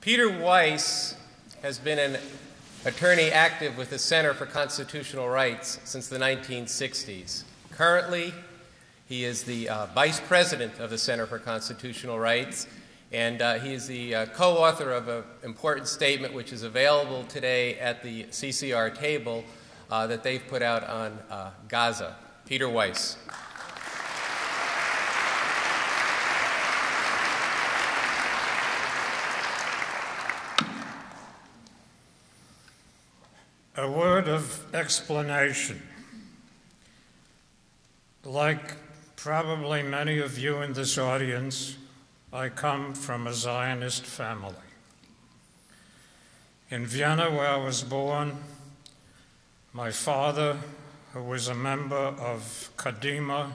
Peter Weiss has been an attorney active with the Center for Constitutional Rights since the 1960s. Currently, he is the vice president of the Center for Constitutional Rights, and he is the co-author of an important statement which is available today at the CCR table that they've put out on Gaza. Peter Weiss. A word of explanation. Like probably many of you in this audience, I come from a Zionist family. In Vienna, where I was born, my father, who was a member of Kadima,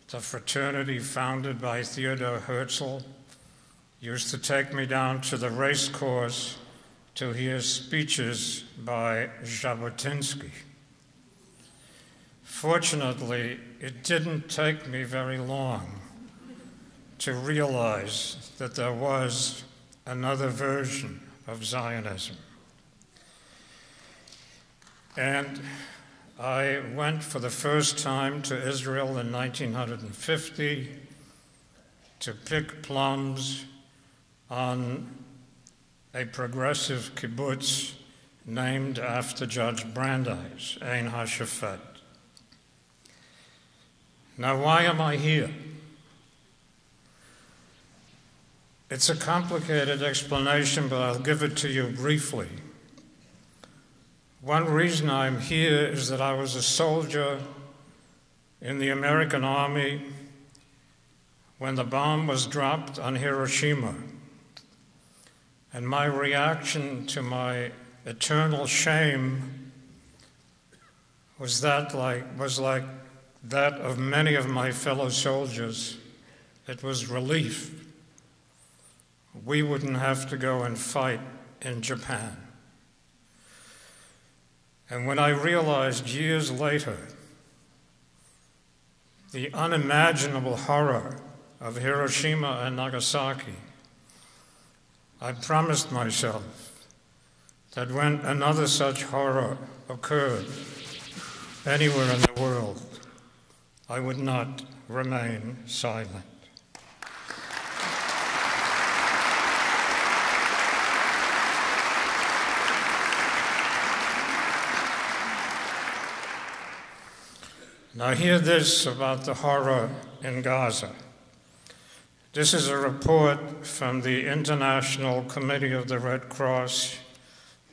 the fraternity founded by Theodor Herzl, used to take me down to the race course to hear speeches by Jabotinsky. Fortunately, it didn't take me very long to realize that there was another version of Zionism. And I went for the first time to Israel in 1950 to pick plums on a progressive kibbutz named after Judge Brandeis, Ein HaShafet. Now, why am I here? It's a complicated explanation, but I'll give it to you briefly. One reason I'm here is that I was a soldier in the American Army when the bomb was dropped on Hiroshima. And my reaction to my eternal shame was like that of many of my fellow soldiers. It was relief. We wouldn't have to go and fight in Japan. And when I realized years later the unimaginable horror of Hiroshima and Nagasaki, I promised myself that when another such horror occurred anywhere in the world, I would not remain silent. Now hear this about the horror in Gaza. This is a report from the International Committee of the Red Cross,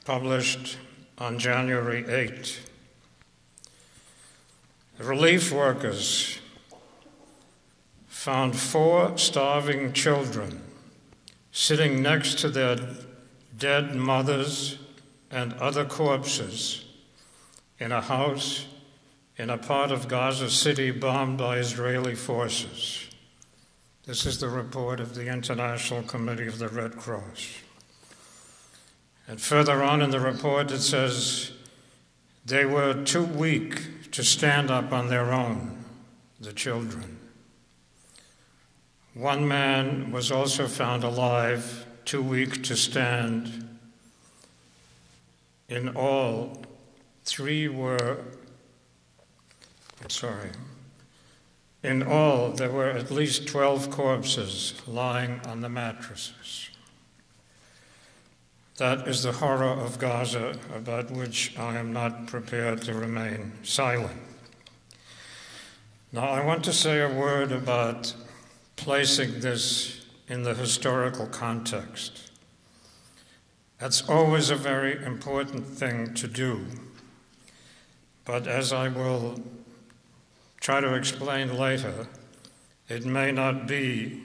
published on January 8. Relief workers found 4 starving children sitting next to their dead mothers and other corpses in a house in a part of Gaza City bombed by Israeli forces. This is the report of the International Committee of the Red Cross. And further on in the report it says, they were too weak to stand up on their own, the children. One man was also found alive, too weak to stand. In all, In all, there were at least 12 corpses lying on the mattresses. That is the horror of Gaza, about which I am not prepared to remain silent. Now, I want to say a word about placing this in the historical context. That's always a very important thing to do. But as I will try to explain later, it may not be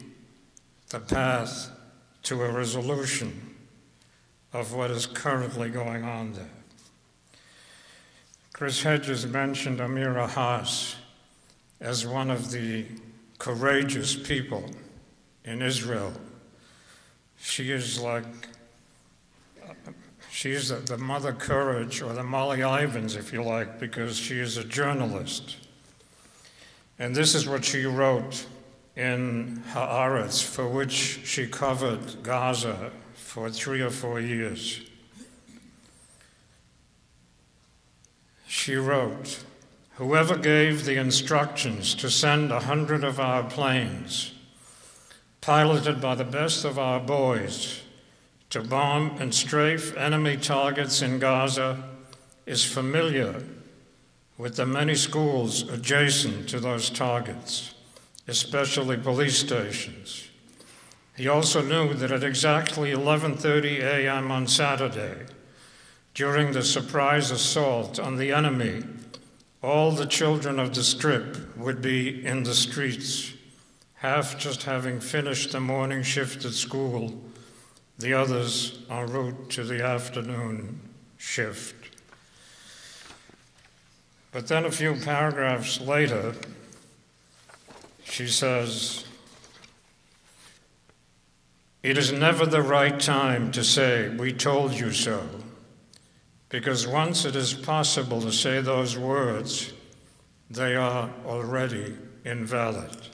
the path to a resolution of what is currently going on there. Chris Hedges mentioned Amira Haas as one of the courageous people in Israel. She is the Mother Courage, or the Molly Ivins, if you like, because she is a journalist. And this is what she wrote in Haaretz, for which she covered Gaza for 3 or 4 years. She wrote, "Whoever gave the instructions to send 100 of our planes, piloted by the best of our boys, to bomb and strafe enemy targets in Gaza is familiar with the many schools adjacent to those targets, especially police stations. He also knew that at exactly 11:30 a.m. on Saturday, during the surprise assault on the enemy, all the children of the Strip would be in the streets, half just having finished the morning shift at school, the others en route to the afternoon shift." But then a few paragraphs later, she says, "It is never the right time to say, 'We told you so,' because once it is possible to say those words, they are already invalid.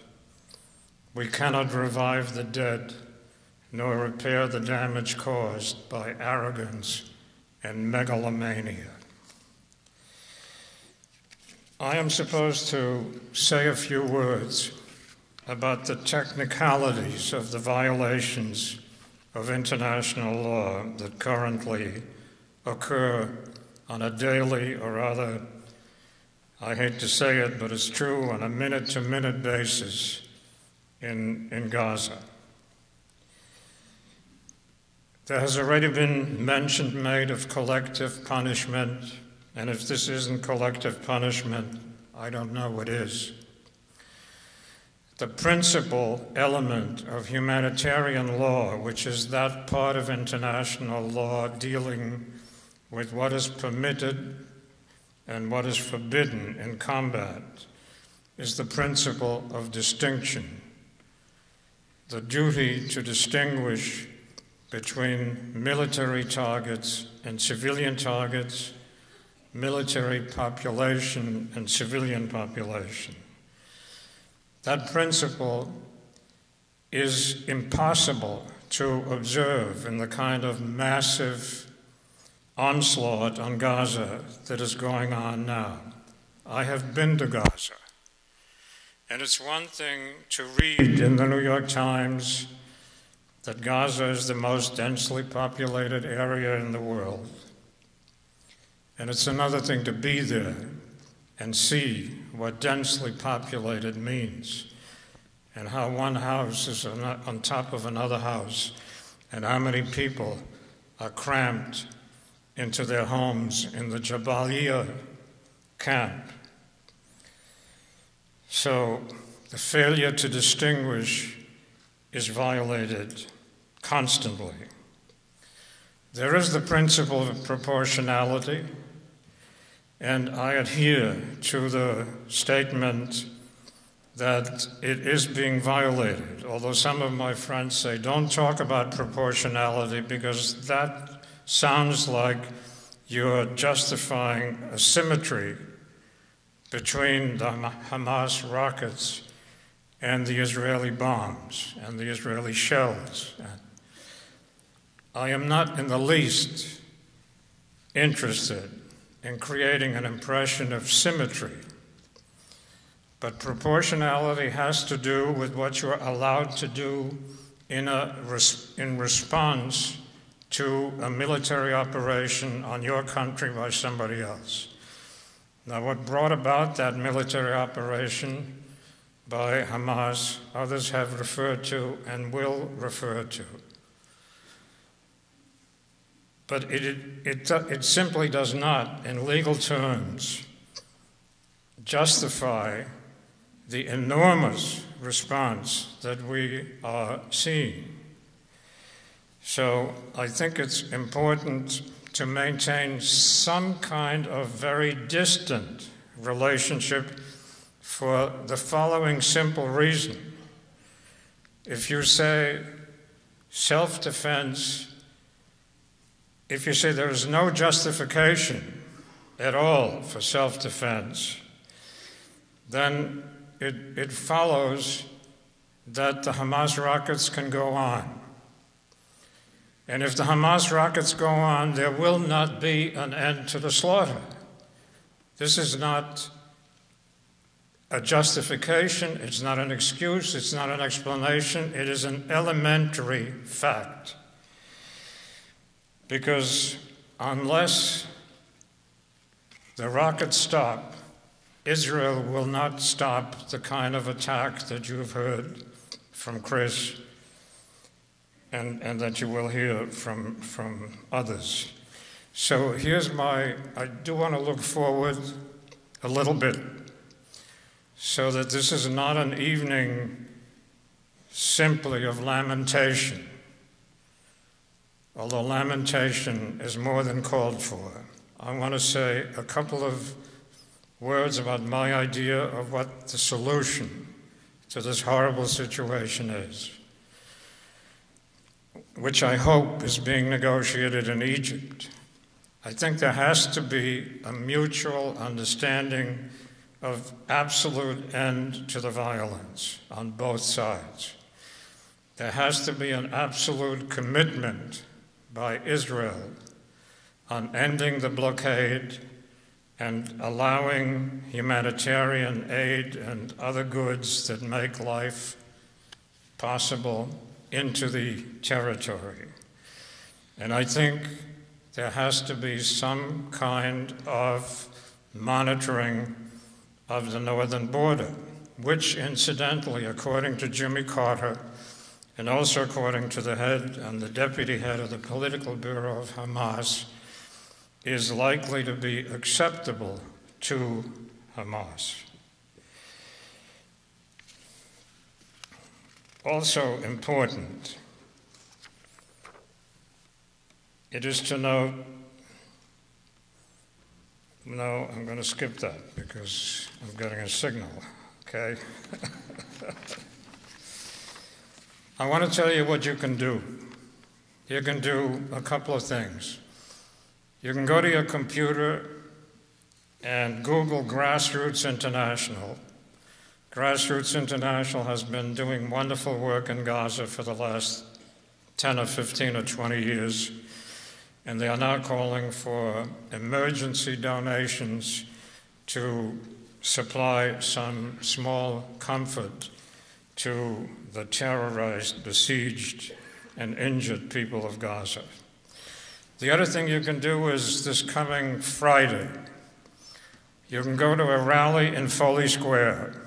We cannot revive the dead, nor repair the damage caused by arrogance and megalomania." I am supposed to say a few words about the technicalities of the violations of international law that currently occur on a daily, or rather, I hate to say it, but it's true, on a minute-to-minute basis in Gaza. There has already been mention made of collective punishment, and if this isn't collective punishment, I don't know what is. The principal element of humanitarian law, which is that part of international law dealing with what is permitted and what is forbidden in combat, is the principle of distinction, the duty to distinguish between military targets and civilian targets, military population and civilian population. That principle is impossible to observe in the kind of massive onslaught on Gaza that is going on now. I have been to Gaza, and it's one thing to read in the New York Times that Gaza is the most densely populated area in the world. And it's another thing to be there and see what densely populated means, and how one house is on top of another house, and how many people are cramped into their homes in the Jabalia camp. So the failure to distinguish is violated constantly. There is the principle of proportionality, and I adhere to the statement that it is being violated, although some of my friends say, don't talk about proportionality because that sounds like you're justifying a symmetry between the Hamas rockets and the Israeli bombs and the Israeli shells. I am not in the least interested in creating an impression of symmetry, but proportionality has to do with what you're allowed to do in response to a military operation on your country by somebody else. Now, what brought about that military operation by Hamas, others have referred to and will refer to. But it simply does not, in legal terms, justify the enormous response that we are seeing. So I think it's important to maintain some kind of very distant relationship for the following simple reason. If you say self-defense, if you say there is no justification at all for self-defense, then it follows that the Hamas rockets can go on. And if the Hamas rockets go on, there will not be an end to the slaughter. This is not a justification, it's not an excuse, it's not an explanation, it is an elementary fact. Because unless the rockets stop, Israel will not stop the kind of attack that you've heard from Chris and that you will hear from others. So here's I do want to look forward a little bit so that this is not an evening simply of lamentation, although lamentation is more than called for. I want to say a couple of words about my idea of what the solution to this horrible situation is, which I hope is being negotiated in Egypt. I think there has to be a mutual understanding of absolute end to the violence on both sides. There has to be an absolute commitment by Israel on ending the blockade and allowing humanitarian aid and other goods that make life possible into the territory. And I think there has to be some kind of monitoring of the northern border, which incidentally, according to Jimmy Carter, and also according to the head and the deputy head of the political bureau of Hamas, is likely to be acceptable to Hamas. Also important, it is to note, no, I'm going to skip that because I'm getting a signal, okay? I want to tell you what you can do. You can do a couple of things. You can go to your computer and Google Grassroots International. Grassroots International has been doing wonderful work in Gaza for the last 10 or 15 or 20 years, and they are now calling for emergency donations to supply some small comfort to the terrorized, besieged, and injured people of Gaza. The other thing you can do is this coming Friday, you can go to a rally in Foley Square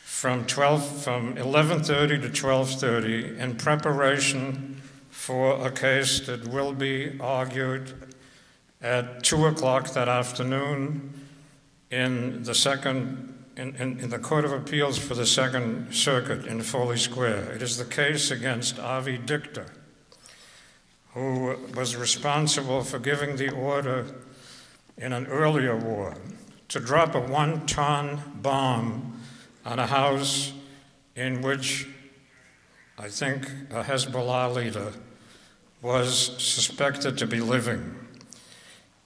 from 11:30 to 12:30 in preparation for a case that will be argued at 2 o'clock that afternoon in the Court of Appeals for the Second Circuit in Foley Square. It is the case against Avi Dichter, who was responsible for giving the order in an earlier war to drop a 1-ton bomb on a house in which I think a Hezbollah leader was suspected to be living.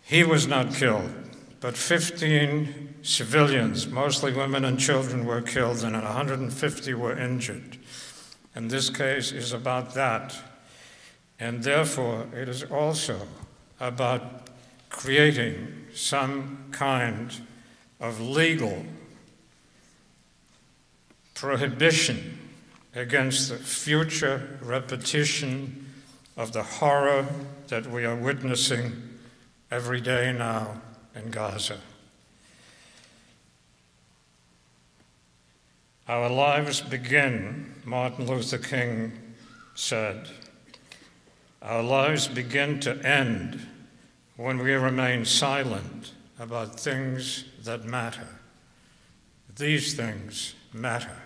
He was not killed, but 15 civilians, mostly women and children, were killed and 150 were injured. And this case is about that. And therefore, it is also about creating some kind of legal prohibition against the future repetition of the horror that we are witnessing every day now in Gaza. Our lives begin, Martin Luther King said, our lives begin to end when we remain silent about things that matter. These things matter.